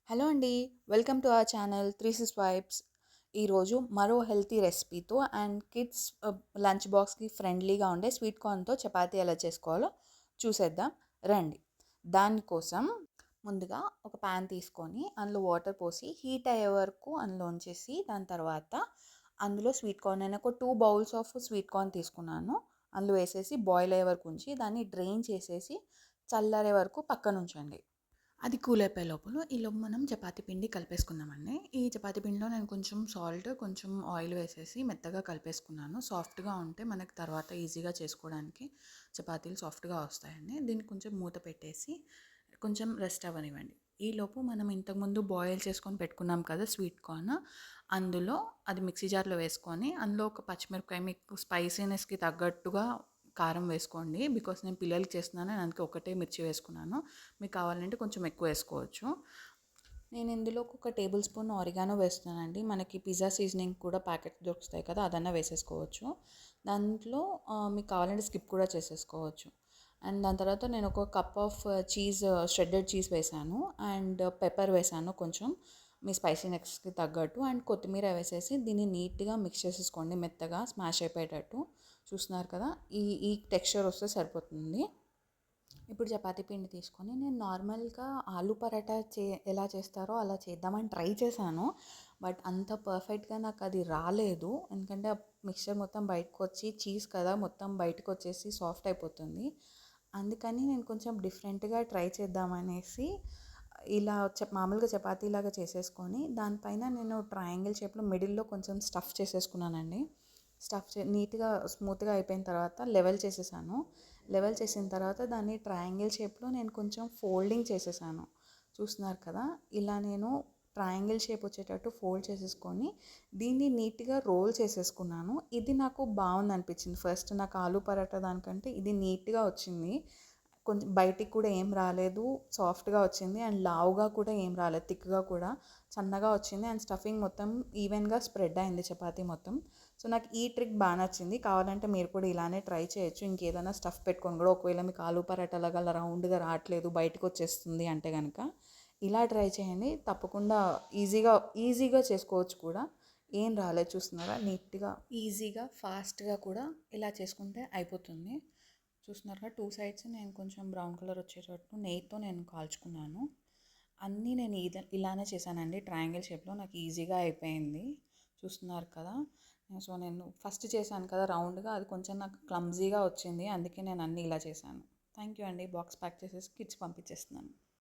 Hello అండి. Welcome to our channel 3 vibes. ఈరోజు మరో హెల్తీ రెసిపీతో అండ్ కిడ్స్ లంచ్ బాక్స్కి ఫ్రెండ్లీగా ఉండే స్వీట్ కార్న్తో చపాతీ ఎలా చేసుకోవాలో చూసేద్దాం రండి. దానికోసం ముందుగా ఒక ప్యాన్ తీసుకొని అందులో వాటర్ పోసి హీట్ అయ్యే వరకు అందులో ఉంచేసి దాని తర్వాత అందులో స్వీట్ కార్న్ నేను ఒక 2 బౌల్స్ ఆఫ్ స్వీట్ కార్న్ తీసుకున్నాను. అందులో వేసేసి బాయిల్ అయ్యే వరకు ఉంచి దాన్ని డ్రైన్ చేసేసి చల్లారే వరకు పక్కన ఉంచండి. అది కూల్ అయిపోయే లోపల ఈలోపు మనం చపాతీ పిండి కలిపేసుకుందామండి. ఈ చపాతీ పిండిలో నేను కొంచెం సాల్ట్, కొంచెం ఆయిల్ వేసేసి మెత్తగా కలిపేసుకున్నాను. సాఫ్ట్గా ఉంటే మనకి తర్వాత ఈజీగా చేసుకోవడానికి చపాతీలు సాఫ్ట్గా వస్తాయండి. దీన్ని కొంచెం మూత పెట్టేసి కొంచెం రెస్ట్ అవ్వనివ్వండి. ఈలోపు మనం ఇంతకుముందు బాయిల్ చేసుకొని పెట్టుకున్నాం కదా స్వీట్ కార్న్, అందులో అది మిక్సీ జార్లో వేసుకొని అందులో ఒక పచ్చిమిరపకాయ మీకు స్పైసీనెస్కి తగ్గట్టుగా కారం వేసుకోండి. బికాస్ నేను పిల్లలకి చేస్తున్నాను, నేను అందుకే ఒకటే మిర్చి వేసుకున్నాను. మీకు కావాలంటే కొంచెం ఎక్కువ వేసుకోవచ్చు. నేను ఇందులో ఒక టేబుల్ స్పూన్ ఆరిగానో వేస్తున్నానండి. మనకి పిజ్జా సీజనింగ్ కూడా ప్యాకెట్ దొరుకుతాయి కదా, అదన్నా వేసేసుకోవచ్చు. దాంట్లో మీకు కావాలంటే స్కిప్ కూడా చేసేసుకోవచ్చు. అండ్ దాని తర్వాత నేను ఒక cup of cheese, shredded cheese వేసాను అండ్ పెప్పర్ వేసాను కొంచెం మీ స్పైసీనెస్కి తగ్గట్టు. అండ్ కొత్తిమీర వేసేసి దీన్ని నీట్గా మిక్స్ చేసేసుకోండి, మెత్తగా స్మాష్ అయిపోయేటట్టు. చూస్తున్నారు కదా, ఈ టెక్స్చర్ వస్తే సరిపోతుంది. ఇప్పుడు చపాతీ పిండి తీసుకొని నేను నార్మల్గా ఆలూ పరాటా ఎలా చేస్తారో అలా చేద్దామని ట్రై చేశాను. బట్ అంత పర్ఫెక్ట్గా నాకు అది రాలేదు. ఎందుకంటే మిక్చర్ మొత్తం బయటకు వచ్చి చీజ్ కదా మొత్తం బయటకు వచ్చేసి సాఫ్ట్ అయిపోతుంది. అందుకని నేను కొంచెం డిఫరెంట్గా ట్రై చేద్దామనేసి ఇలా మామూలుగా చపాతీలాగా చేసేసుకొని దానిపైన నేను ట్రయాంగిల్ షేప్లో మిడిల్లో కొంచెం స్టఫ్ చేసేసుకున్నానండి. నీట్గా స్మూత్గా అయిపోయిన తర్వాత లెవెల్ చేసేసాను. లెవెల్ చేసిన తర్వాత దాన్ని ట్రయాంగిల్ షేప్లో నేను కొంచెం ఫోల్డింగ్ చేసేసాను. చూస్తున్నారు కదా, ఇలా నేను ట్రయాంగిల్ షేప్ వచ్చేటట్టు ఫోల్డ్ చేసేసుకొని దీన్ని నీట్గా రోల్ చేసేసుకున్నాను. ఇది నాకు బాగుంది అనిపించింది. ఫస్ట్ నాకు ఆలూ పరాటా దానికంటే ఇది నీట్గా వచ్చింది. కొంచెం బయటికి కూడా ఏం రాలేదు, సాఫ్ట్గా వచ్చింది. అండ్ లావుగా కూడా ఏం రాలేదు, థిక్గా కూడా సన్నగా వచ్చింది. అండ్ స్టఫింగ్ మొత్తం ఈవెన్గా స్ప్రెడ్ అయింది చపాతీ మొత్తం. సో నాకు ఈ ట్రిక్ బాగా నచ్చింది. కావాలంటే మీరు కూడా ఇలానే ట్రై చేయొచ్చు. ఇంకేదైనా స్టఫ్ పెట్టుకొని కూడా, ఒకవేళ మీకు ఆలూ పరాటా లాగా అలా రౌండ్గా రావట్లేదు, బయటకు వచ్చేస్తుంది అంటే కనుక ఇలా ట్రై చేయండి. తప్పకుండా ఈజీగా చేసుకోవచ్చు కూడా. ఏం రాలేదు, చూస్తున్నారా, నీట్గా ఈజీగా ఫాస్ట్గా కూడా ఇలా చేసుకుంటే అయిపోతుంది. చూస్తున్నారుగా, 2 సైడ్స్ నేను కొంచెం బ్రౌన్ కలర్ వచ్చేటట్టు నెయ్యితో నేను కాల్చుకున్నాను. అన్నీ నేను ఇలానే చేశానండి, ట్రయాంగిల్ షేప్లో. నాకు ఈజీగా అయిపోయింది. చూస్తున్నారు కదా. సో నేను ఫస్ట్ చేశాను కదా రౌండ్గా, అది కొంచెం నాకు క్లమ్జీగా వచ్చింది. అందుకే నేను అన్నీ ఇలా చేశాను. థ్యాంక్ యూ అండి. బాక్స్ ప్యాక్ చేసేసి కిడ్స్ పంపించేస్తున్నాను.